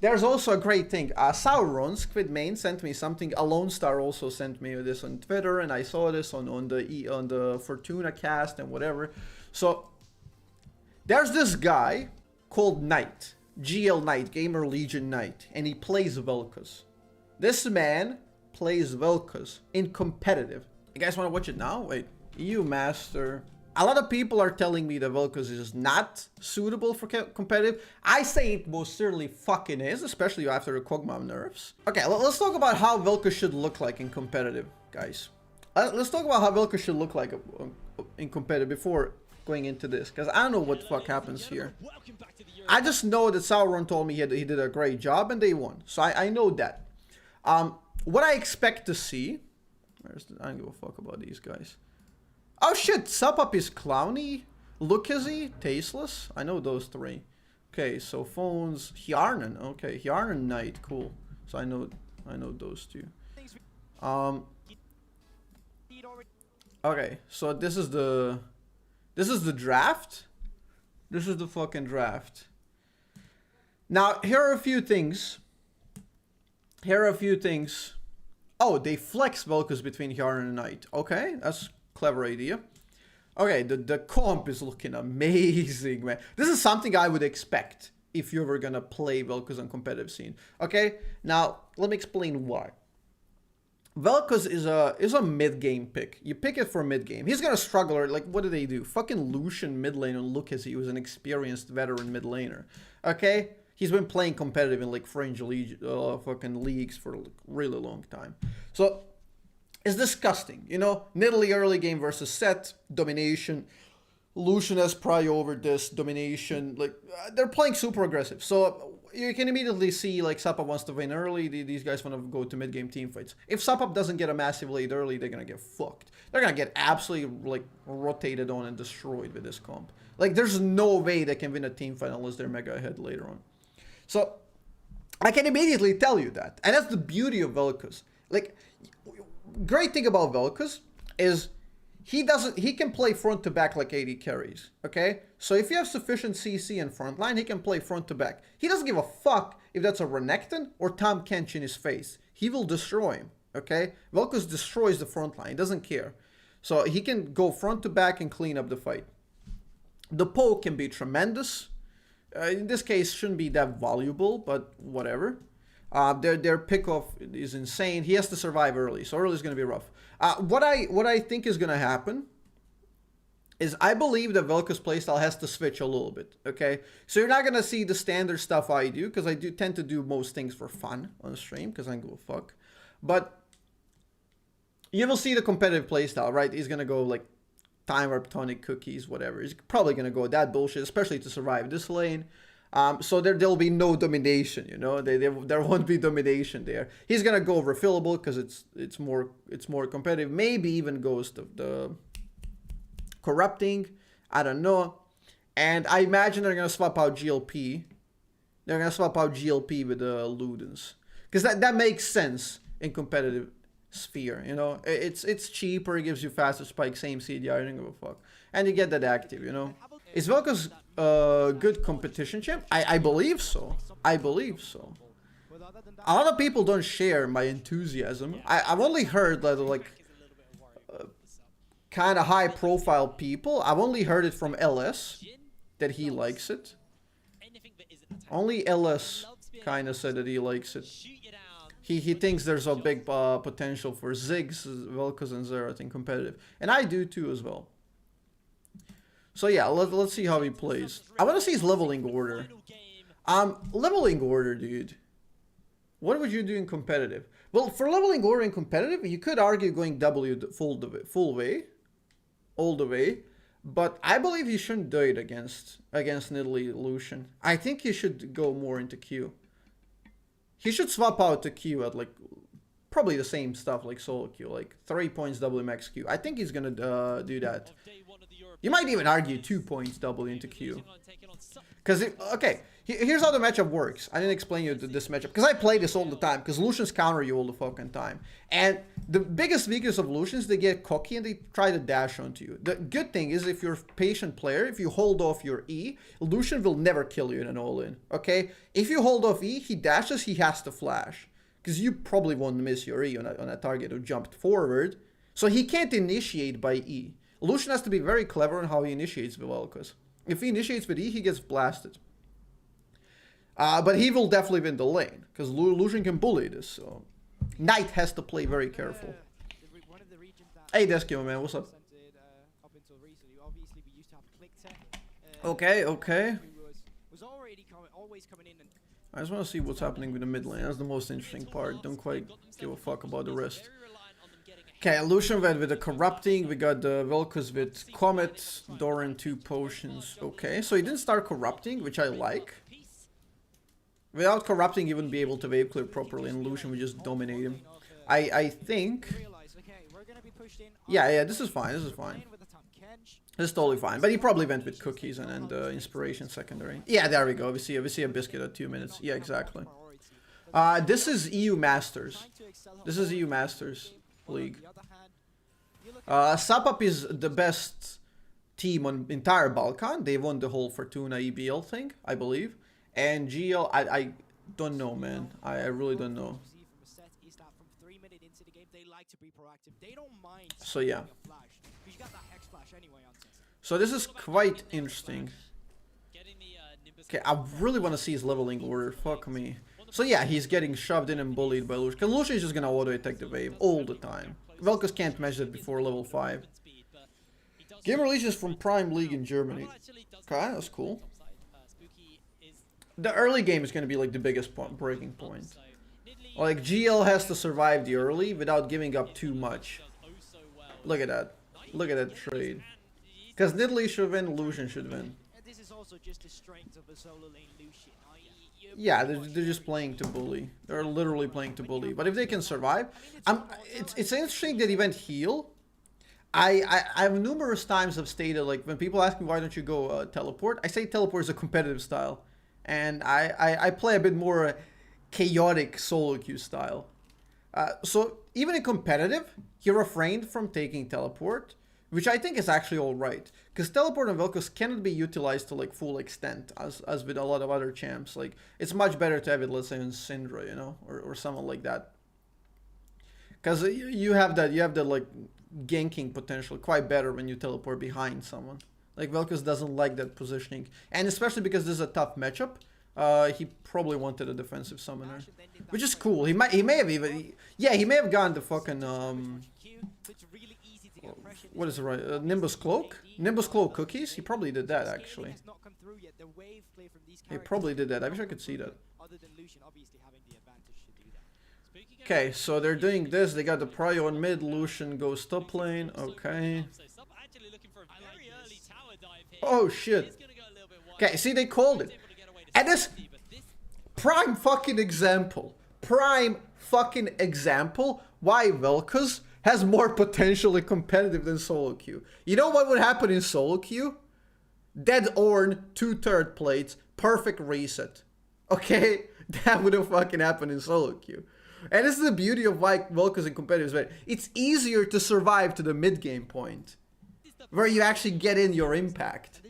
There's also a great thing. Sauron, Squid Main, sent me something. Alone Star also sent me this on Twitter, and I saw this on the Fortuna cast and whatever. So there's this guy called Nite, GL Nite, Gamer Legion Nite, and he plays Vel'Koz. This man plays Vel'Koz in competitive. You guys want to watch it now? Wait, EU Master. A lot of people are telling me that Vel'Koz is not suitable for competitive. I say it most certainly fucking is, especially after the Kog'Maw nerfs. Okay, let's talk about how Vel'Koz should look like in competitive, guys. Let's talk about how Vel'Koz should look like in competitive before going into this, because I don't know what the fuck happens here. I just know that Sauron told me he did a great job and they won, so I know that. What I expect to see... I don't give a fuck about these guys. Oh shit, Azzapp is clowny, Lucasy, tasteless. I know those three. Okay, so phones, Hjarnan. Okay, Hjarnan Nite, cool. So I know those two. Okay, so this is the draft. This is the fucking draft. Now here are a few things. Oh, they flex Vel'Koz between Hjarnan and Nite. Okay, that's clever idea. Okay, the comp is looking amazing, man. This is something I would expect if you were gonna play Vel'Koz on competitive scene. Okay, now let me explain why. Vel'Koz is a mid-game pick. You pick it for mid-game. He's gonna struggle, or like, what do they do? Fucking Lucian mid lane on Lucas, he was an experienced veteran mid laner. Okay? He's been playing competitive in like fringe fucking leagues for a really long time. So, it's disgusting, you know? Nidalee early game versus Set, domination. Lucian has prio over this, domination. Like, they're playing super aggressive. So, you can immediately see, like, Azzapp wants to win early. These guys want to go to mid-game team fights. If Azzapp doesn't get a massive lead early, they're going to get fucked. They're going to get absolutely, like, rotated on and destroyed with this comp. Like, there's no way they can win a team fight unless they're mega ahead later on. So, I can immediately tell you that. And that's the beauty of Vel'Koz. Like, great thing about Vel'Koz is he can play front to back like AD carries, okay? So if you have sufficient CC in front line, he can play front to back. He doesn't give a fuck if that's a Renekton or Tahm Kench in his face. He will destroy him, okay? Vel'Koz destroys the front line, he doesn't care. So he can go front to back and clean up the fight. The poke can be tremendous. In this case, shouldn't be that valuable, but whatever. Their pickoff is insane. He has to survive early, so early is going to be rough. What I think is going to happen is I believe that Vel'Koz playstyle has to switch a little bit, okay? So you're not going to see the standard stuff I do, because I do tend to do most things for fun on the stream, because I don't give a fuck. But you will see the competitive playstyle, right? He's going to go like time warp, tonic, cookies, whatever. He's probably going to go that bullshit, especially to survive this lane. So there'll be no domination, you know. There won't be domination there. He's gonna go refillable because it's more competitive. Maybe even goes to the corrupting. I don't know. And I imagine they're gonna swap out GLP. They're gonna swap out GLP with the Ludens, because that makes sense in competitive sphere. You know, it's cheaper. It gives you faster spike, same CDI. I don't give a fuck, and you get that active. You know. Is Vel'Koz good competition champ? I believe so. I believe so. A lot of people don't share my enthusiasm. I've only heard that, like, kind of high profile people. I've only heard it from LS that he likes it. Only LS kind of said that he likes it. He thinks there's a big potential for Ziggs, Vel'Koz, and Xerath in competitive. And I do too as well. So yeah, let's see how he plays. I want to see his leveling order. Leveling order, dude. What would you do in competitive? Well, for leveling order in competitive, you could argue going W full way, all the way. But I believe he shouldn't do it against Nidalee Lucian. I think he should go more into Q. He should swap out to Q at like probably the same stuff like solo queue, like 3 points WMX queue. I think he's gonna do that. You might even argue 2 points double into queue. Because, okay, here's how the matchup works. I didn't explain you this matchup, because I play this all the time, because Lucians counter you all the fucking time. And the biggest weakness of Lucians, they get cocky and they try to dash onto you. The good thing is, if you're a patient player, if you hold off your E, Lucian will never kill you in an all-in, okay? If you hold off E, he dashes, he has to flash. Because you probably won't miss your E on a target who jumped forward. So he can't initiate by E. Lucian has to be very clever on how he initiates with Vel'Koz. If he initiates with E, he gets blasted. But he will definitely win the lane, because Lucian can bully this, so... Nite has to play very careful. Hey, Deskio, man, what's up? Okay, okay. I just want to see what's happening with the mid lane. That's the most interesting part. Don't quite give a fuck about the rest. Okay, Lucian went with the Corrupting. We got the Vel'Koz with Comet, Doran 2 potions. Okay, so he didn't start Corrupting, which I like. Without Corrupting, he wouldn't be able to wave clear properly, and Lucian would just dominate him. I think... Yeah, this is fine, this is fine. This is totally fine, but he probably went with cookies and inspiration secondary. Yeah, there we go. We see a biscuit at 2 minutes. Yeah, exactly. This is EU Masters. This is EU Masters League. Azzapp is the best team on entire Balkan. They won the whole Fortuna EBL thing, I believe. And GL, I don't know, man. I really don't know. So yeah. So this is quite interesting. Okay, I really want to see his leveling order. Fuck me. So yeah, he's getting shoved in and bullied by Lucian. Because Lucian is just gonna auto-attack the wave all the time. Vel'Koz can't match that before level 5. Game releases from Prime League in Germany. Okay, that's cool. The early game is gonna be like the biggest breaking point. Like, GL has to survive the early without giving up too much. Look at that. Look at that trade. Because Nidalee should win, Lucian should win. Yeah, they're just playing to bully. They're literally playing to bully. But if they can survive... it's interesting that he went heal. I've numerous times have stated, like, when people ask me why don't you go teleport, I say teleport is a competitive style. And I play a bit more chaotic solo queue style. So even in competitive, he refrained from taking teleport, which I think is actually alright. Because teleport and Vel'Koz cannot be utilized to like full extent, as with a lot of other champs. Like, it's much better to have it, let's say, in Syndra, you know, or someone like that. Because you have that like ganking potential quite better when you teleport behind someone. Like, Vel'Koz doesn't like that positioning. And especially because this is a tough matchup, he probably wanted a defensive summoner. Which is cool. He may have even... Yeah, he may have gone the fucking... what is it, right? Nimbus Cloak? Nimbus Cloak cookies? He probably did that, actually. He probably did that. I wish I could see that. Okay, so they're doing this. They got the prio on mid. Lucian goes top lane. Okay. Oh, shit. Okay, see, they called it. And this prime fucking example. Prime fucking example why Vel'Koz has more potentially competitive than solo queue. You know what would happen in solo queue? Dead Ornn, 2 third plates, perfect reset. Okay? That would have fucking happened in solo queue. And this is the beauty of why Vel'Koz in competitive is it's easier to survive to the mid game point, where you actually get in your impact.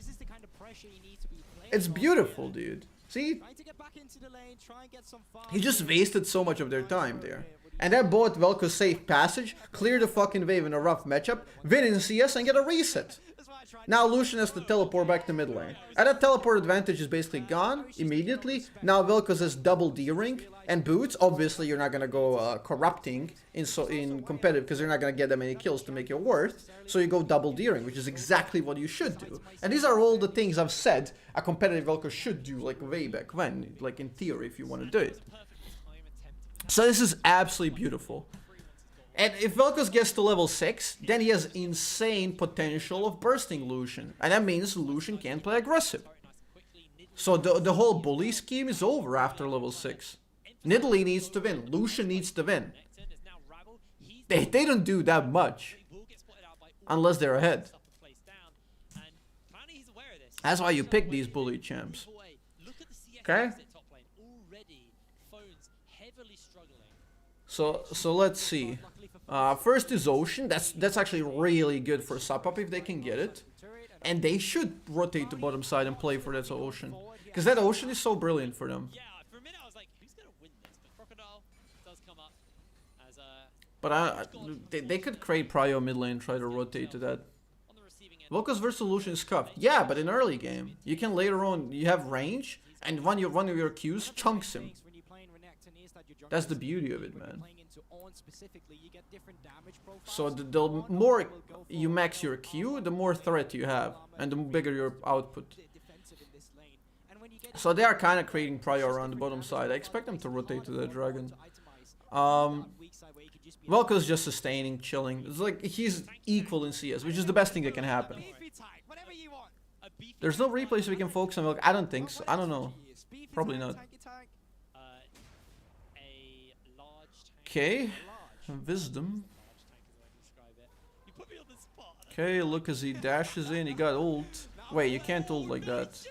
It's beautiful, dude. See? He just wasted so much of their time there. And that bought Vel'Koz safe passage, clear the fucking wave in a rough matchup, win in CS and get a reset. Now Lucian has to teleport back to mid lane. And that teleport advantage is basically gone immediately. Now Vel'Koz has double D-ring and boots. Obviously you're not gonna go corrupting in competitive because you're not gonna get that many kills to make it worth. So you go double D-ring, which is exactly what you should do. And these are all the things I've said a competitive Vel'Koz should do, like way back when, like in theory, if you want to do it. So this is absolutely beautiful. And if Vel'Koz gets to level 6, then he has insane potential of bursting Lucian. And that means Lucian can't play aggressive. So the whole bully scheme is over after level 6. Nidalee needs to win. Lucian needs to win. They don't do that much. Unless they're ahead. That's why you pick these bully champs. Okay? So let's see. First is Ocean. That's actually really good for Azzapp if they can get it. And they should rotate the bottom side and play for that Ocean. Because that Ocean is so brilliant for them. But they could create Prio mid lane and try to rotate to that. Vel'Koz versus Lucian is cuffed. Yeah, but in early game. You can later on, you have range, and one of your Qs chunks him. That's the beauty of it, man. So the more you max your Q, the more threat you have, and the bigger your output. So they are kind of creating Prio around the bottom side. I expect them to rotate to the dragon. Vel'Koz is just sustaining, chilling. It's like he's equal in CS, which is the best thing that can happen. There's no replay so we can focus on Vel'Koz. I don't think so. I don't know. Probably not. Okay. Wisdom. Okay, look as he dashes in. He got ult. Wait, you can't ult like that.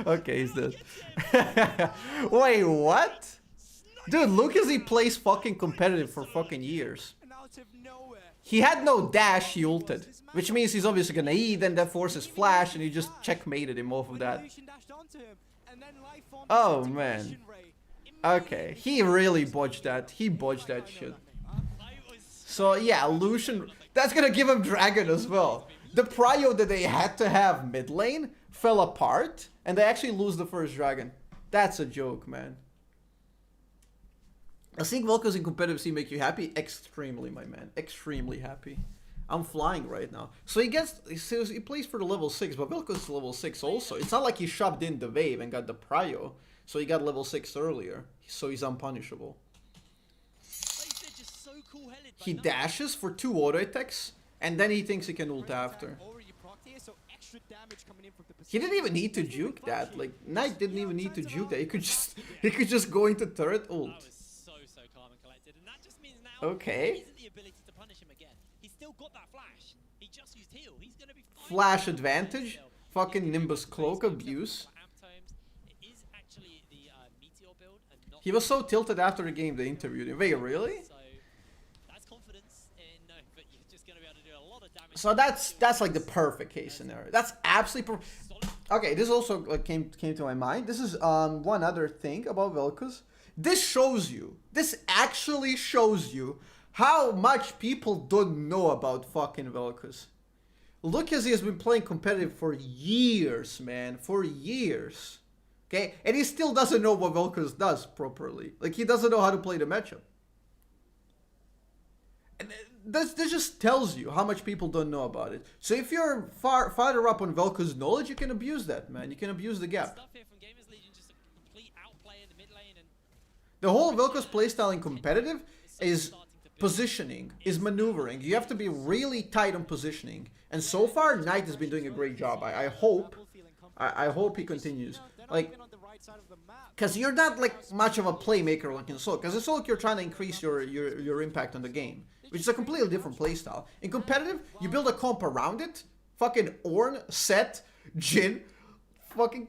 Okay, he's dead. Wait, what? Dude, look as he plays fucking competitive for fucking years. He had no dash, he ulted. Which means he's obviously gonna E, then that forces flash, and he just checkmated him off of that. Oh, man. Okay, he really bodged that. He bodged that shit. So, yeah, Lucian... That's gonna give him Dragon as well. The prio that they had to have mid lane fell apart, and they actually lose the first Dragon. That's a joke, man. I think Vel'Koz in competitive scene make you happy? Extremely, my man. Extremely happy. I'm flying right now. So he plays for the level 6, but Vel'Koz is level 6 also. It's not like he shoved in the wave and got the prio. So he got level 6 earlier. So he's unpunishable. He dashes for 2 auto attacks, and then he thinks he can ult after. He didn't even need to juke that. Like, Nite didn't even need to juke that. He could just go into turret ult. Okay. Flash advantage. Fucking Nimbus cloak abuse. He was so tilted after the game they interviewed him. Wait, really? So that's like the perfect case scenario. That's absolutely perfect. Okay, this also like came to my mind. This is one other thing about Vel'Koz. This shows you. This actually shows you how much people don't know about fucking Vel'Koz. Look as he has been playing competitive for years, man. For years. Okay? And he still doesn't know what Vel'Koz does properly. Like, he doesn't know how to play the matchup. And this just tells you how much people don't know about it. So if you're farther up on Vel'Koz's knowledge, you can abuse that, man. You can abuse the gap. The whole Vel'Koz playstyle in competitive is positioning, is maneuvering. You have to be really tight on positioning. And so far, Nite has been doing a great job. I hope he continues. Like, because you're not like much of a playmaker like in Soul. Because in Soul, you're trying to increase your impact on the game, which is a completely different playstyle. In competitive, you build a comp around it. Fucking Ornn, Set, Jhin, fucking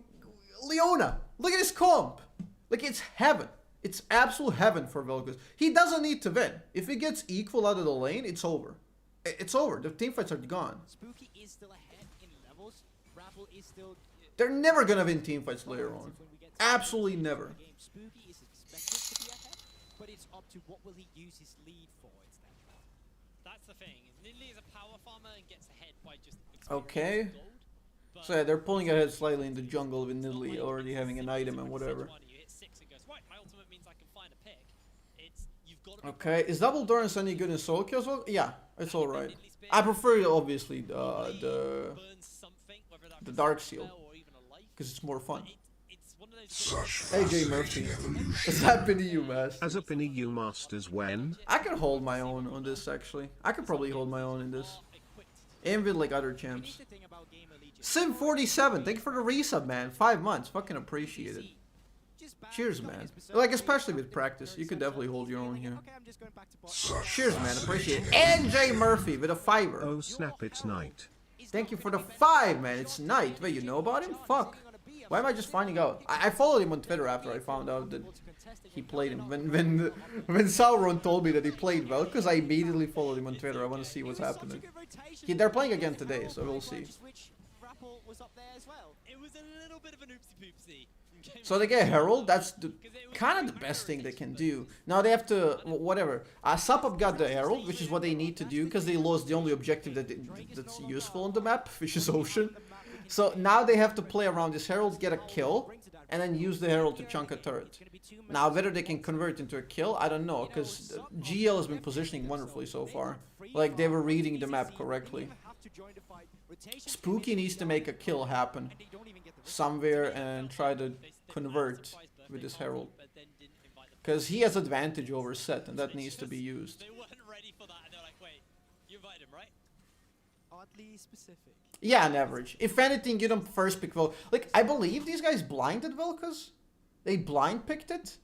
Leona. Look at his comp. Like, it's heaven. It's absolute heaven for Vel'Koz. He doesn't need to win. If he gets equal out of the lane, it's over. It's over. The teamfights are gone. Spooky is still ahead in levels. Grapple is still... They're never gonna win teamfights later on. Absolutely never. Spooky is expected to be ahead, but it's up to what will he use his lead for instead. That's the thing. Nidalee is a power farmer and gets ahead by just... Okay. So yeah, they're pulling ahead slightly in the jungle with Nidalee already having an item and whatever. Okay, is double Dorans any good in solo kills? Well, yeah, it's alright. I prefer obviously the Dark Seal because it's more fun. AJ Murphy, what's happening to you, Master? Azzapp in EU Masters when? I can hold my own on this actually. I could probably hold my own in this. And with like other champs. Sim47, thank you for the resub, man. 5 months, fucking appreciate it. Cheers, man. Like, especially with practice, you could definitely hold your own here. Cheers, man. Appreciate it. And J Murphy with a $5. Oh snap, it's Nite. Thank you for the 5, man. It's Nite. Wait, you know about him? Fuck. Why am I just finding out? I followed him on Twitter after I found out that he played him. When Sauron told me that he played Vel'Koz, I immediately followed him on Twitter. I want to see what's happening. They're playing again today, so we'll see. So they get Herald. That's kind of the best thing they can do. Now they have to whatever. Azzapp got the Herald, which is what they need to do because they lost the only objective that's useful on the map, which is Ocean. So now they have to play around this Herald, get a kill, and then use the Herald to chunk a turret. Now whether they can convert into a kill, I don't know, because GL has been positioning wonderfully so far. Like they were reading the map correctly. Spooky needs to make a kill happen somewhere and try to convert with this Herald. Because he has advantage over Set, and that needs to be used. They weren't ready for that, and they're like, wait, you invited him, right? Oddly specific. Yeah, on average. If anything, you don't first pick Vel'Koz. Like, I believe these guys blinded Vel'Koz. They blind picked it.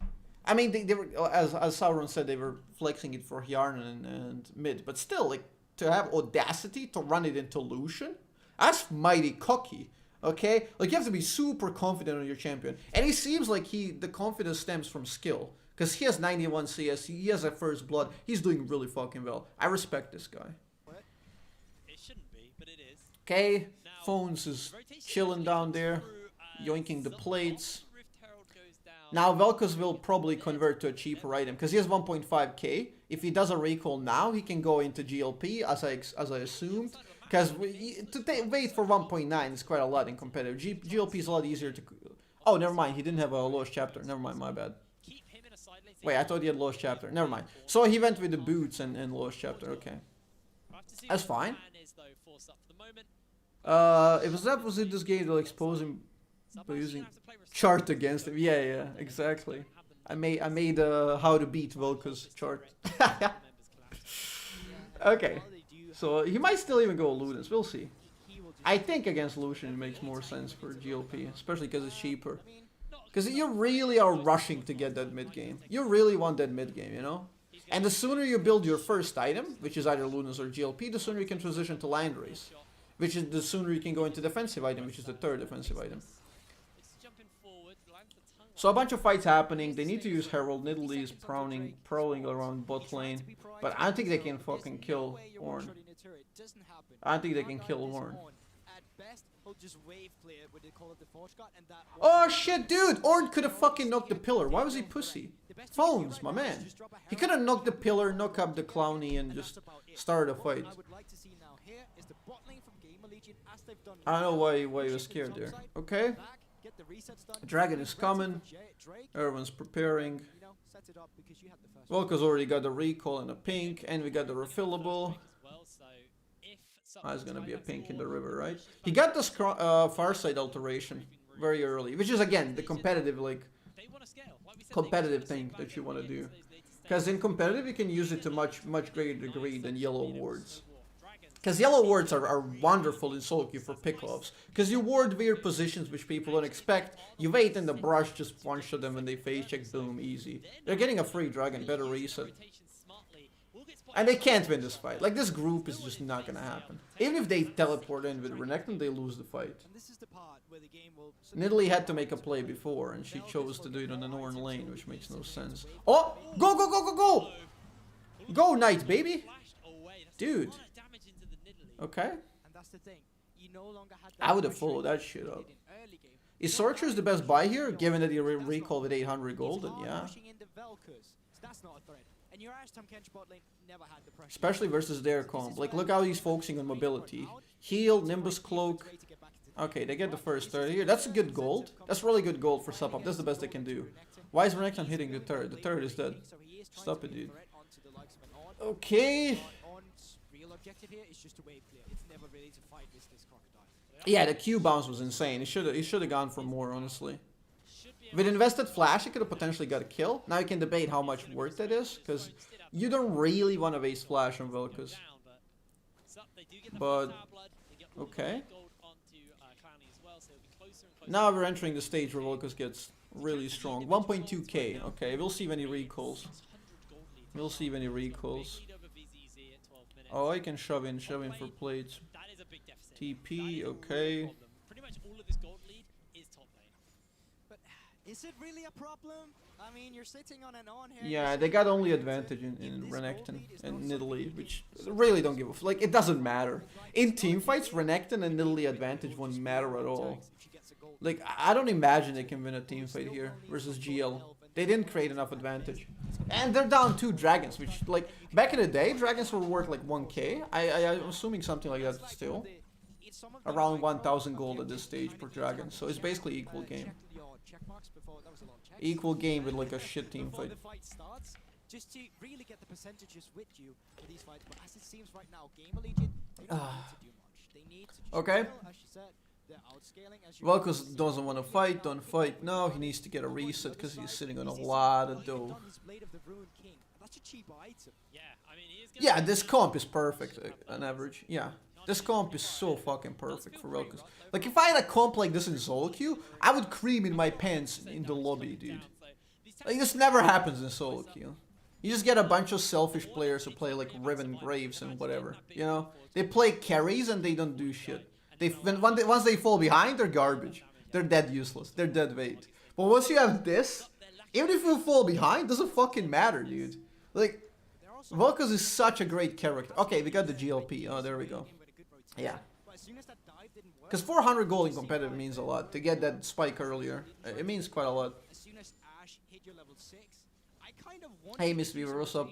I mean, they were, as Sauron said, they were flexing it for Yarn and mid. But still, like, to have audacity to run it into Lucian, that's mighty cocky. Okay? Like, you have to be super confident on your champion. And it seems like the confidence stems from skill. Because he has 91 CS, he has a first blood. He's doing really fucking well. I respect this guy. It shouldn't be, but it is. Okay, Phones is chilling down there, yoinking the plates. Now Vel'Koz will probably convert to a cheaper item, because he has 1.5k. If he does a recall now, he can go into GLP, as I assumed. Because to wait for 1.9 is quite a lot in competitive. GLP is a lot easier to... Oh, never mind, he didn't have a Lost Chapter. Never mind, my bad. Wait, I thought he had Lost Chapter. Never mind. So he went with the boots and Lost Chapter, okay. That's fine. If Azzapp was in this game, they'll expose him by using chart against him. Yeah, exactly. I made how to beat Vel'Koz chart. Okay. So he might still even go Ludens. We'll see. I think against Lucian it makes more sense for GLP, especially because it's cheaper. Because you really are rushing to get that mid game. You really want that mid game, you know? And the sooner you build your first item, which is either Ludens or GLP, the sooner you can transition to Land Race. Which is the sooner you can go into defensive item, which is the third defensive item. So a bunch of fights happening. They need to use Herald. Nidalee is prowling around bot lane. But I don't think they can fucking kill Ornn. I don't think they can kill Ornn. Oh shit, dude! Ornn could have fucking knocked the pillar. Why was he pussy? Phones, my man. He could have knocked the pillar, knock up the Clowny, and just start a fight. I don't know why he was scared there. Okay. Dragon is coming. Everyone's preparing. Vel'Koz already got the recall and a pink, and we got the refillable. It's gonna be a pink in the river, right? He got this Farsight alteration very early, which is again the competitive thing that you want to do. Because in competitive you can use it to much greater degree than yellow wards. Because yellow wards are wonderful in solo queue for pickoffs. Because you ward weird positions which people don't expect. You wait in the brush, just one-shot them when they face check, boom, easy. They're getting a free dragon, better reset. And they can't win this fight. Like, this group is just not gonna happen. Even if they teleport in with Renekton, they lose the fight. Nidalee had to make a play before, and she chose to do it on an Ornn lane, which makes no sense. Oh! Go, go, go, go, go! Go, Nite, baby! Dude. Okay. I would have followed that shit up. Is Sorcerer's the best buy here, given that he recall with 800 gold? And yeah. Especially versus their comp. Like, look how he's focusing on mobility. Heal, Nimbus Cloak. Okay, they get the first 30 here. That's a good gold. That's really good gold for sub up. That's the best they can do. Why is Renekton hitting the third? The third is dead. Stop it, dude. Okay. Yeah, the Q bounce was insane. He should have gone for more, honestly. With invested flash, he could have potentially got a kill. Now you can debate how much worth that is, because you don't really want to waste flash on Vel'Koz. But, okay. Now we're entering the stage where Vel'Koz gets really strong. 1.2k. Okay, we'll see if any recalls. We'll see if any recalls. Oh, I can shove in for plates. TP, okay. Pretty much all of this gold lead is top lane. But is it really a problem? I mean, you're sitting on an on here. Yeah, they got only advantage in Renekton and Nidalee, which really don't give a like. It doesn't matter in team fights. Renekton and Nidalee advantage won't matter at all. Like, I don't imagine they can win a team fight here versus GL. They didn't create enough advantage, and they're down 2 dragons, which like back in the day, dragons were worth like 1k. I'm assuming something like that still. Around 1,000 gold at this stage per dragon, so it's basically equal game. Equal game with like a shit team fight. Just to really get the percentages with you for these fights, but as it seems right now, Gamer Legion, they don't need to do much. They need to just okay. as you said, they're outscaling as you Vel'Koz doesn't want to fight, don't fight now. He needs to get a reset because he's sitting on a lot of dough. That's a cheap item. Yeah, I mean, he is gonna Yeah, this comp is perfect on average. Yeah, this comp is so fucking perfect for Vel'Koz. Like, if I had a comp like this in solo queue, I would cream in my pants in the lobby, dude. Like, this never happens in solo queue. You just get a bunch of selfish players who play like Riven Graves and whatever. You know, they play carries and they don't do shit. Once they fall behind, they're garbage. They're dead useless. They're dead weight. But once you have this, even if you fall behind, doesn't fucking matter, dude. Like, Vel'Koz is such a great character. Okay, we got the GLP. Oh, there we go. Yeah. Because 400 gold in competitive means a lot. To get that spike earlier, it means quite a lot. Hey, Miss Weaver, what's up?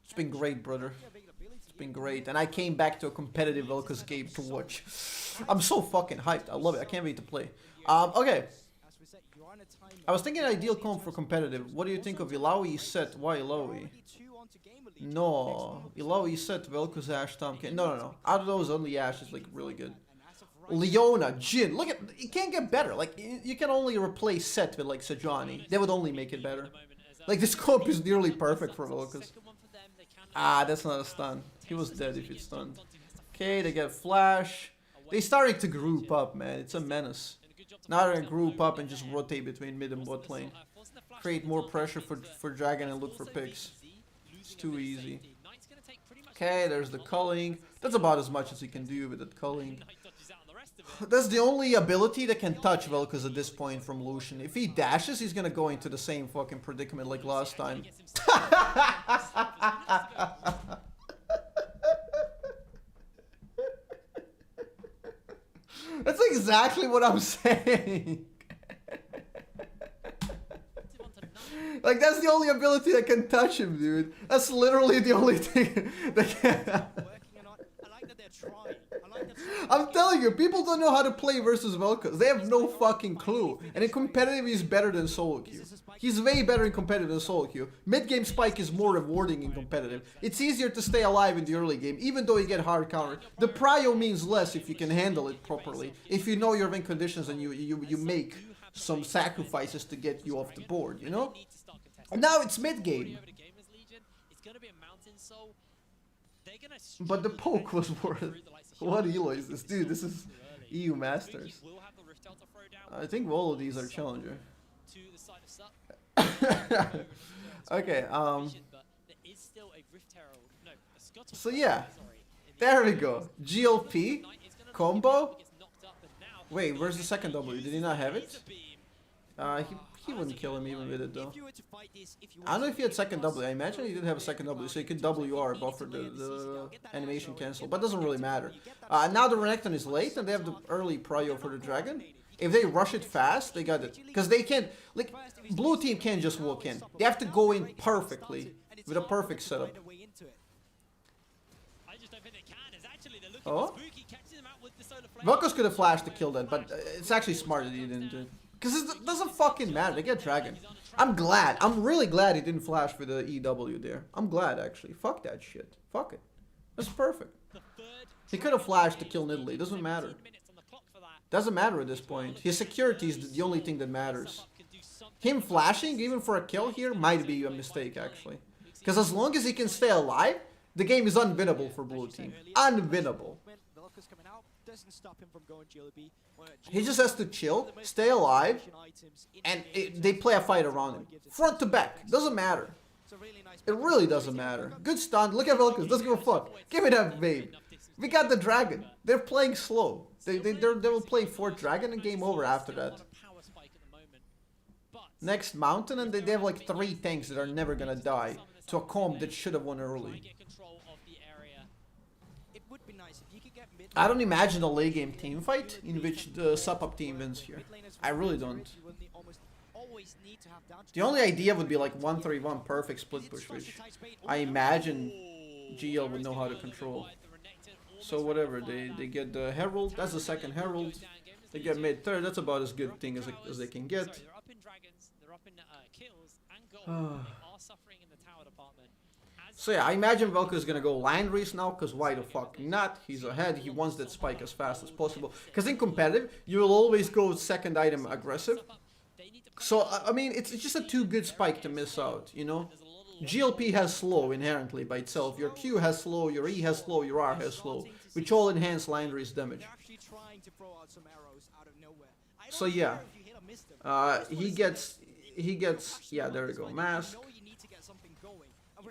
It's been great, brother. It's been great. And I came back to a competitive Vel'Koz game to watch. I'm so fucking hyped. I love it. I can't wait to play. Okay. I was thinking ideal comp for competitive. What do you think of Illaoi set? Why Illaoi? No. Illaoi set, Vel'Koz, Ashe, Tom. No. Out of those, only Ashe is like really good. Leona, Jhin. Look at, it can't get better. Like, you can only replace set with like Sejuani. They would only make it better. Like, this comp is nearly perfect for Vel'Koz. Ah, that's not a stun. He was dead if it's stunned. Okay, they get flash. They starting to group up, man. It's a menace. Now they're gonna group up and just rotate between mid and bot lane. Create more pressure for Dragon and look for picks. It's too easy. Okay, there's the culling. That's about as much as he can do with that culling. That's the only ability that can touch Vel'Koz at this point from Lucian. If he dashes, he's gonna go into the same fucking predicament like last time. That's exactly what I'm saying. Like, that's the only ability that can touch him, dude. That's literally the only thing that can... I'm telling you, people don't know how to play versus Vel'Koz. They have no fucking clue. And in competitive, he's better than solo queue. He's way better in competitive than solo queue. Mid-game spike is more rewarding in competitive. It's easier to stay alive in the early game, even though you get hard counter. The prio means less if you can handle it properly. If you know your win conditions and you make some sacrifices to get you off the board, you know? And now it's mid-game. But the poke was worth it. What elo is this? Dude, this is EU Masters. I think all of these are Challenger. Okay, so yeah. There we go. GLP. Combo. Wait, where's the second W? Did he not have it? He wouldn't kill him even with it though. I don't know if he had second W. I imagine he didn't have a second W, so he could WR buffer the animation cancel, but doesn't really matter. Now the Renekton is late and they have the early prio for the dragon. If they rush it fast, they got it. Because they can't, like, blue team can't just walk in. They have to go in perfectly, with a perfect setup. Oh? Vel'Koz could have flashed to kill that, but it's actually smart that he didn't do it. Because it doesn't fucking matter. They get dragon. I'm glad. I'm really glad he didn't flash for the EW there. I'm glad, actually. Fuck that shit. Fuck it. That's perfect. He could have flashed to kill Nidalee. Doesn't matter. Doesn't matter at this point. His security is the only thing that matters. Him flashing, even for a kill here, might be a mistake, actually. Because as long as he can stay alive, the game is unwinnable for blue team. Unwinnable. doesn't stop him from going GLB. He just has to chill, stay alive, and they play a fight around him. Front to back. Doesn't matter. It really doesn't matter. Good stun. Look at Vel'Koz. Doesn't give a fuck. Give me that, babe. We got the dragon. They're playing slow. They will play 4th dragon and game over after that. Next mountain, and they have like 3 tanks that are never gonna die to a comp that should have won early. I don't imagine a late game team fight in which the sub-up team wins here. I really don't. The only idea would be like 1-3-1 perfect split push, which I imagine GL would know how to control. So whatever, they get the Herald, that's the 2nd Herald. They get mid 3rd, that's about as good thing as they can get. So yeah, I imagine Vel'Koz is gonna go land race now, because why the fuck not? He's ahead, he wants that spike as fast as possible. Because in competitive, you will always go 2nd item aggressive. So, I mean, it's just a too good spike to miss out, you know? GLP has slow inherently by itself. Your Q has slow, your E has slow, your R has slow, which all enhance land race damage. So yeah, he gets, yeah, there we go, mask.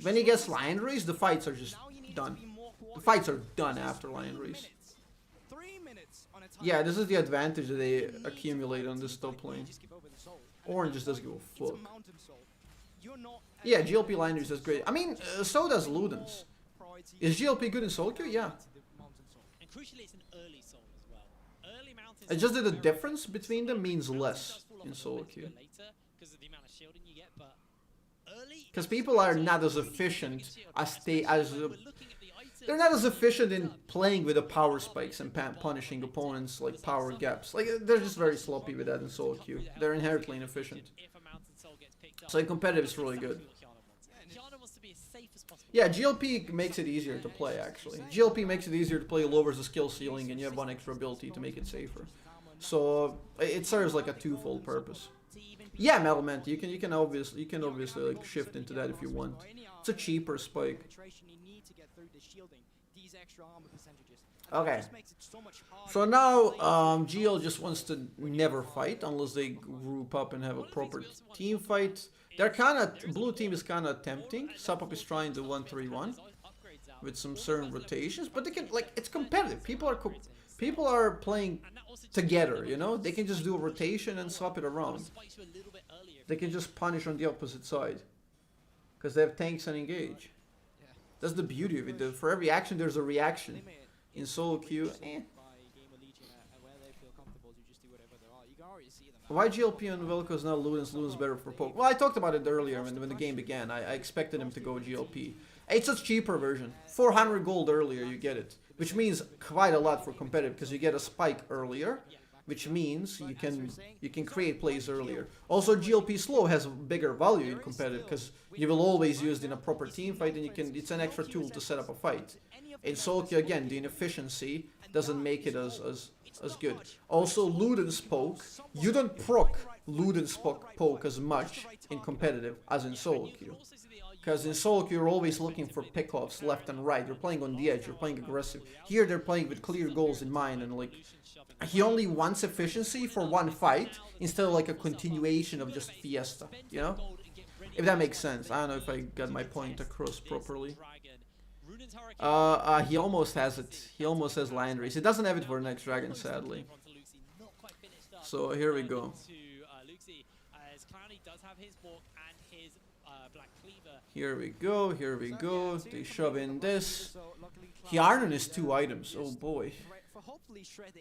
When he gets land race, the fights are just done. The fights are done after land race. Yeah, this is the advantage that they accumulate on this top lane. Orange just doesn't give a fuck. Yeah, GLP line race is great. I mean, so does Ludens. Is GLP good in solo queue? Yeah. It's just that the difference between them means less in solo queue. Because people are not as efficient as they're not as efficient in playing with the power spikes and punishing opponents like power gaps. Like, they're just very sloppy with that in solo queue. They're inherently inefficient. So in competitive, it's really good. Yeah, GLP makes it easier to play, actually. GLP makes it easier to play, lowers the skill ceiling, and you have one extra ability to make it safer. So it serves like a twofold purpose. Yeah, Metal Manta, you can obviously like shift into that if you want. It's a cheaper spike. Okay. So now GL just wants to never fight unless they group up and have a proper team fight. They're kind of, blue team is kind of tempting. Sub-up is trying to 1-3-1 with some certain rotations, but they can, like, it's competitive. People are playing together, you know? They can just do a rotation and swap it around. They can just punish on the opposite side because they have tanks and engage. That's the beauty of it. For every action, there's a reaction. In solo queue, Why GLP and Vel'Koz not Ludens better for poke? Well, I talked about it earlier when the game began. I expected him to go GLP. It's a cheaper version. 400 gold earlier, you get it. Which means quite a lot for competitive, because you get a spike earlier. Which means you can create plays earlier. Also, GLP slow has bigger value in competitive, because you will always use it in a proper team fight, and it's an extra tool to set up a fight. In solo queue, again, the inefficiency doesn't make it as good. Also, Ludens poke, you don't proc Ludens poke as much in competitive as in solo queue. Because in solo queue, you're always looking for pickoffs left and right. You're playing on the edge, you're playing aggressive. Here, they're playing with clear goals in mind, and like, he only wants efficiency for one fight, instead of like a continuation of just fiesta, you know? If that makes sense. I don't know if I got my point across properly. He almost has it. He almost has land race. He doesn't have it for next dragon, sadly. So here we go. Here we go, here we go. They shove in this. Hjarnan is 2 items. Oh boy.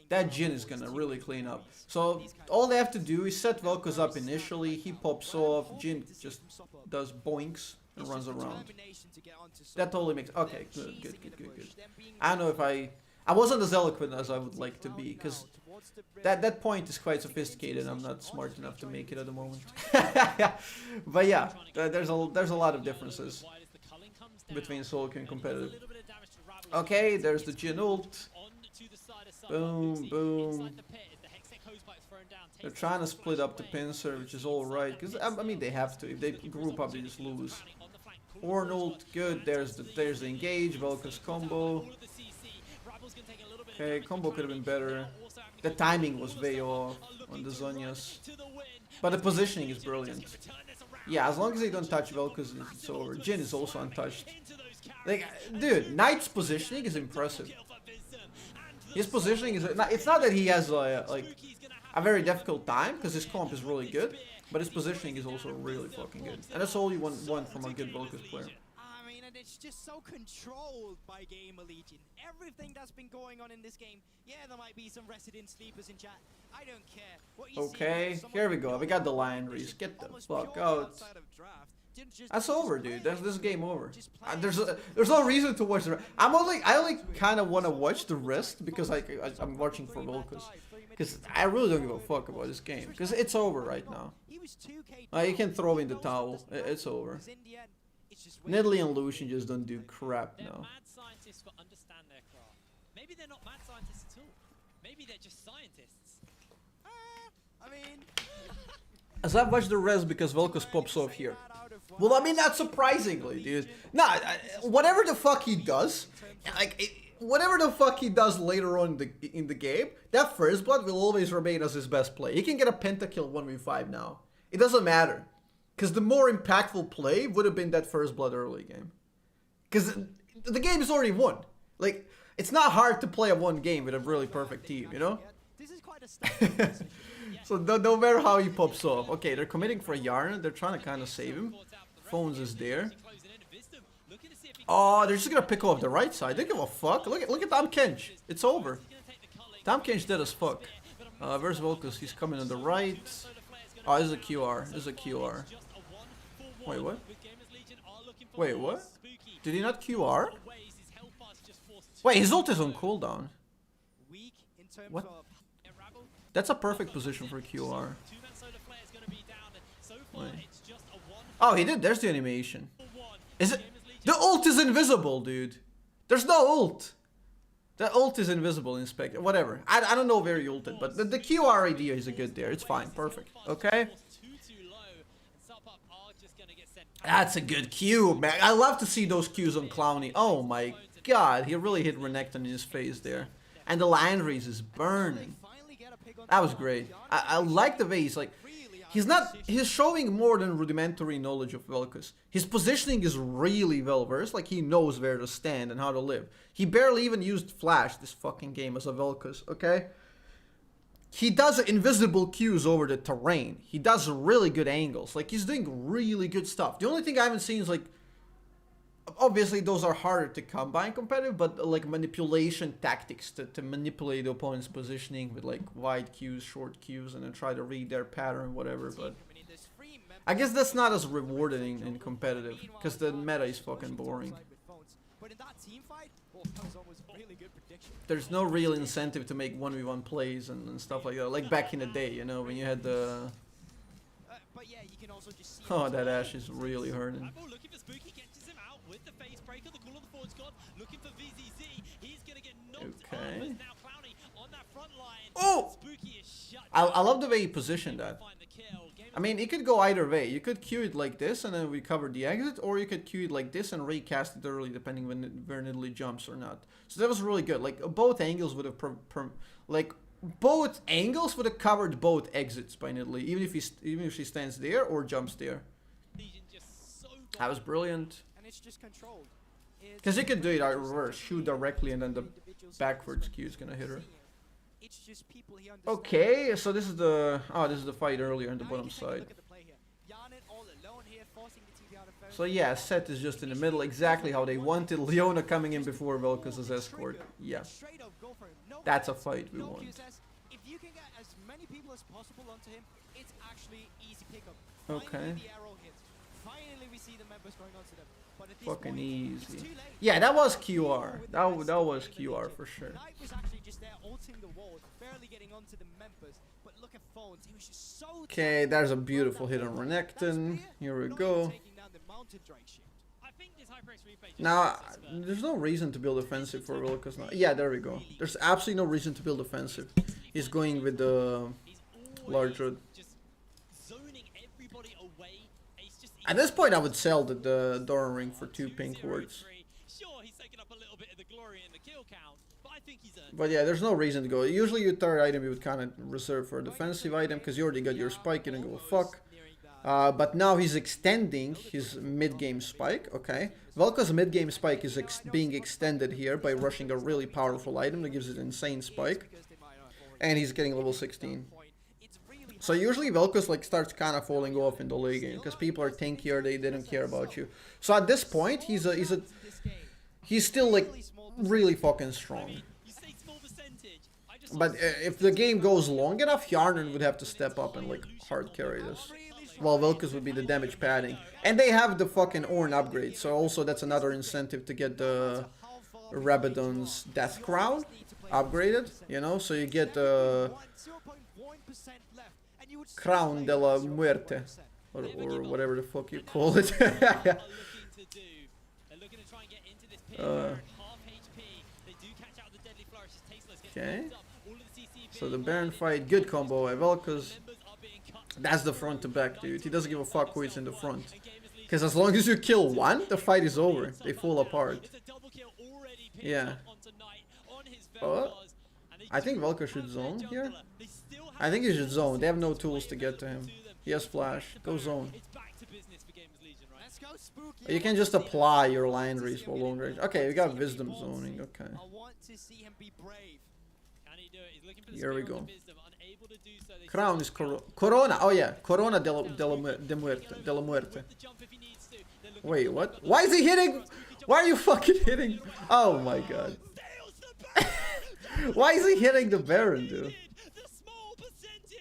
That Jhin is gonna really clean up. So all they have to do is set Vel'Koz up initially. He pops off. Jhin just does boinks and runs around. That totally makes... Okay, good. I don't know if I wasn't as eloquent as I would like to be, because that point is quite sophisticated. I'm not smart enough to make it at the moment. But yeah, there's a lot of differences between solo queue and competitive. Okay, there's the Jhin ult. Boom, boom. They're trying to split up the pincer, which is alright, because I mean they have to. If they group up, they just lose. Orn ult, good. There's the engage. Vel'Koz combo. Okay, combo could have been better. The timing was way off on the Zhonya's. But the positioning is brilliant. Yeah, as long as they don't touch Vel'Koz, it's over. Jhin is also untouched. Like, dude, Nite's positioning is impressive. His positioning is... It's not that he has, like, a very difficult time, because his comp is really good. But his positioning is also really fucking good. And that's all you want from a good Vel'Koz player. I mean, and it's just so controlled by Gamer Legion. Everything that's been going on in this game, yeah, there might be some resident sleepers in chat. I don't care. What you Okay, here we go. We got the Landry's. Get the fuck out. That's over, dude. This is game over. There's no reason to watch the. I only kind of want to watch the rest because I'm watching for Vel'Koz. Because I really don't give a fuck about this game. Because it's over right now. You can throw in the towel. It's over. Nidalee and Lucian just don't do crap now. Mad scientists that understand their craft. Maybe they're not mad scientists at all. Maybe they're just scientists. I mean, Azzapp watched the rest because Vel'Koz pops off here. Well, I mean, not surprisingly, dude. Nah, whatever the fuck he does, whatever the fuck he does later on in the game, that first blood will always remain as his best play. He can get a pentakill 1v5 now. It doesn't matter. Because the more impactful play would have been that first blood early game. Because the game is already won. Like, it's not hard to play a one game with a really perfect team, you know? this is quite a So no matter how he pops off. Okay, they're committing for Yarn. They're trying to kind of save him. Phones is there. Oh, they're just gonna pick off the right side. They give a fuck. Look at Tahm Kench. It's over. Tahm Kench dead as fuck. Where's Vel'Koz? He's coming on the right. Oh, this is a QR. This is a QR. Wait, what? Wait, what? Did he not QR? Wait, his ult is on cooldown. What? That's a perfect position for QR. Wait. Oh, he did. There's the animation. Is it? The ult is invisible, dude. There's no ult. The ult is invisible in Spectre. Whatever. I don't know where he ulted, but the QR idea is a good there. It's fine. Perfect. Okay. That's a good Q, man. I love to see those Qs on Clowny. Oh my god. He really hit Renekton in his face there. And the Landry's is burning. That was great. I like the way he's like... He's showing more than rudimentary knowledge of Vel'Koz. His positioning is really well versed, like he knows where to stand and how to live. He barely even used flash this fucking game as a Vel'Koz, okay? He does invisible cues over the terrain. He does really good angles. Like, he's doing really good stuff. The only thing I haven't seen is like... Obviously, those are harder to combine competitive, but like manipulation tactics to manipulate the opponent's positioning with like wide cues, short cues, and then try to read their pattern, whatever. But I guess that's not as rewarding in competitive, because the meta is fucking boring. There's no real incentive to make 1v1 plays and stuff like that. Like back in the day, you know, when you had the... Oh, that Ashe is really hurting. With the face breaker, the cool of the forward's gone. Looking for VZZ. He's gonna get knocked okay. over. Now Clowny on that front line. Oh! Spooky is shut. I love the way he positioned that. I mean, it could go either way. You could queue it like this and then we cover the exit, or you could queue it like this and recast it early, depending where Nidalee jumps or not. So that was really good. Like both angles would have both angles would have covered both exits by Nidalee, even if she stands there or jumps there. That was brilliant. It's just controlled. Because you could do it out reverse, shoot directly, and then the backwards Q is gonna hit her. Okay, so this is the fight earlier on the bottom side. So yeah, Sett is just in the middle, exactly how they wanted. Leona coming in before Vel'Koz's escort. Yeah, that's a fight we want. If you can get as many people as possible onto him, it's actually easy pickup. Okay. Finally, we see the members going onto them. But at this Fucking point, easy. Yeah, that was QR. That was QR for sure. Nite was actually just there ulting the wall, barely getting onto the members. But look at Phones, he was just so... Okay, there's a beautiful hit on Renekton. Here we go. Now, there's no reason to build offensive for Vel'Koz now. Yeah, there we go. There's absolutely no reason to build offensive. He's going with the large road. At this point, I would sell the Doran ring for 2 pink wards. Sure, he's taking up a little bit of the glory in the kill count, but I I think he's earned. But yeah, there's no reason to go. Usually your third item you would kind of reserve for a defensive item because you already got your spike, you don't go fuck. But now he's extending his mid-game spike, okay. Vel'Koz's mid-game spike is being extended here by rushing a really powerful item that gives it an insane spike. And he's getting level 16. So usually Vel'Koz like starts kind of falling off in the late game because people are tankier, they don't care about you. So at this point, he's still like really fucking strong. But if the game goes long enough, Yarnan would have to step up and like hard carry this. While Vel'Koz would be the damage padding. And they have the fucking Ornn upgrade, so also that's another incentive to get the Rabadon's Death Crown upgraded, you know? So you get the Crown de la Muerte, or whatever the fuck you call it. Okay. So the Baron fight, good combo by Vel'Koz. That's the front to back, dude. He doesn't give a fuck who is in the front. Because as long as you kill one, the fight is over. They fall apart. Yeah. Oh, I think Vel'Koz should zone here. I think he should zone. They have no tools to get to him. He has flash. Go zone. You can just apply your line reach for long range. Okay, we got wisdom zoning. Okay. Here we go. Crown is Corona. Oh yeah, Corona de la Muerte. Wait, what? Why is he hitting? Why are you fucking hitting? Oh my god. Why is he hitting the Baron, dude?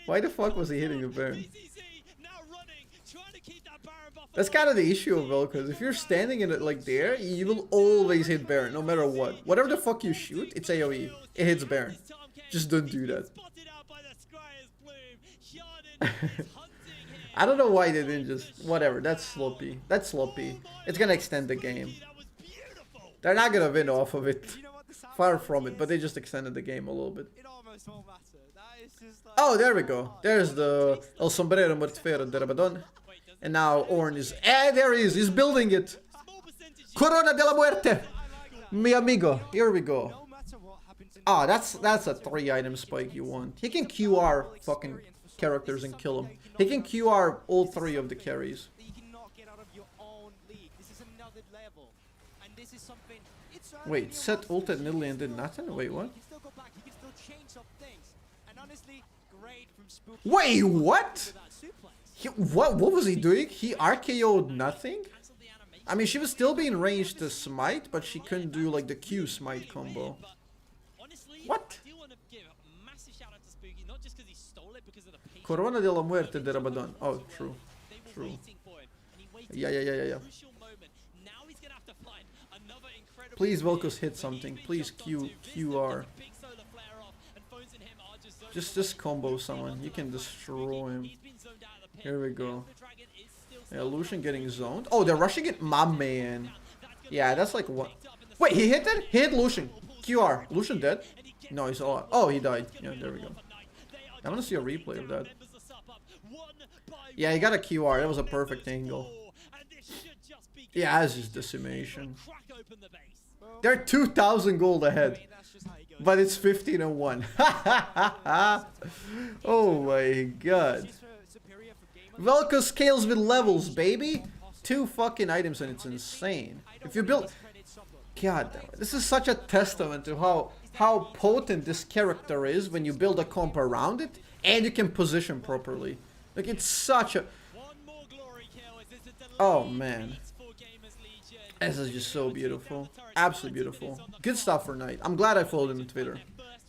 Why the fuck was he hitting the Baron? That's kind of the issue of Vel'Koz. If you're standing in it like there, you will always hit Baron, no matter what. Whatever the fuck you shoot, it's AoE. It hits Baron. Just don't do that. I don't know why they didn't just... Whatever, that's sloppy. That's sloppy. It's gonna extend the game. They're not gonna win off of it. Far from it, but they just extended the game a little bit. Oh, there we go. There's the El Sombrero Mortifero de Rabadon. And now Ornn is... there he is. He's building it. Corona de la Muerte. Mi amigo. Here we go. Ah, that's a 3-item spike you want. He can QR fucking characters and kill them. He can QR all 3 of the carries. Wait, set ult at Nidalee and did nothing? Wait, what? Wait, what? What was he doing? He RKO'd nothing? I mean, she was still being ranged to smite, but she couldn't do like the Q smite combo. What? Corona de la Muerte de Rabadon. Oh, true. True. Yeah. Please, Vel'Koz, hit something. Please, QR. Just combo someone. You can destroy him. Here we go. Yeah, Lucian getting zoned. Oh, they're rushing it? My man. Yeah, that's like what? Wait, he hit it? He hit Lucian. QR. Lucian dead? No, he's all... Oh, he died. Yeah, there we go. I want to see a replay of that. Yeah, he got a QR. That was a perfect angle. Yeah, that's just decimation. They're 2,000 gold ahead. But it's 15-1. Oh my god. Vel'Koz scales with levels, baby. 2 fucking items and it's insane. If you build... God damn it. This is such a testament to how potent this character is when you build a comp around it and you can position properly. Like, it's such a... Oh man. This is just so beautiful. Absolutely beautiful. Good stuff for Nite. I'm glad I followed him on Twitter.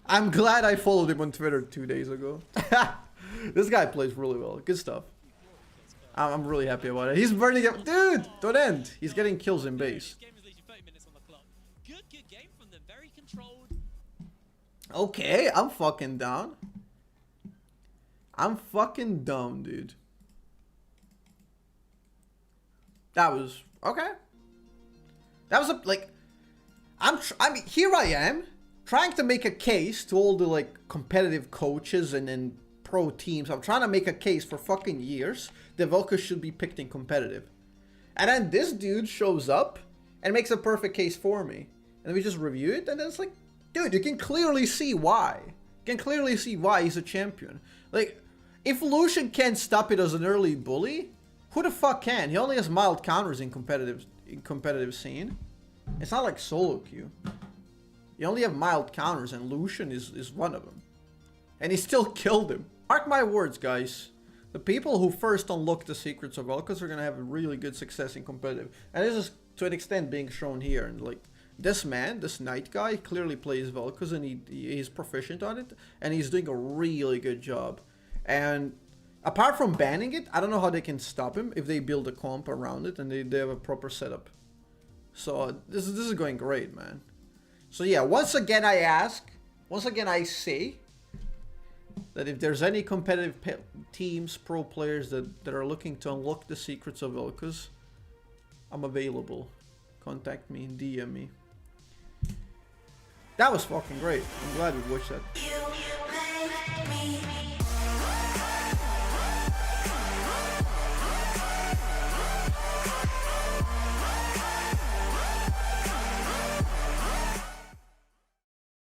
I'm glad I followed him on Twitter 2 days ago. This guy plays really well. Good stuff. I'm really happy about it. He's burning up. Dude, don't end. He's getting kills in base. Okay, I'm fucking down. I'm fucking dumb, dude. That was... Okay. That was a... Like... I mean, here I am, trying to make a case to all the, like, competitive coaches and pro teams. I'm trying to make a case for fucking years that Vel'Koz should be picked in competitive. And then this dude shows up and makes a perfect case for me. And we just review it, and then it's like, Dude, you can clearly see why. You can clearly see why he's a champion. Like, if Lucian can't stop it as an early bully, who the fuck can? He only has mild counters in competitive scene. It's not like solo queue. You only have mild counters, and Lucian is one of them. And he still killed him. Mark my words, guys. The people who first unlock the secrets of Vel'Koz are gonna have a really good success in competitive. And this is, to an extent, being shown here. And like, this man, this Nite guy, clearly plays Vel'Koz, and he's proficient on it. And he's doing a really good job. And apart from banning it, I don't know how they can stop him if they build a comp around it and they have a proper setup. So this is going great, man. So yeah, once again I say that if there's any competitive teams, pro players that are looking to unlock the secrets of Vel'Koz, I'm available. Contact me, DM me. That was fucking great. I'm glad we watched that. You make me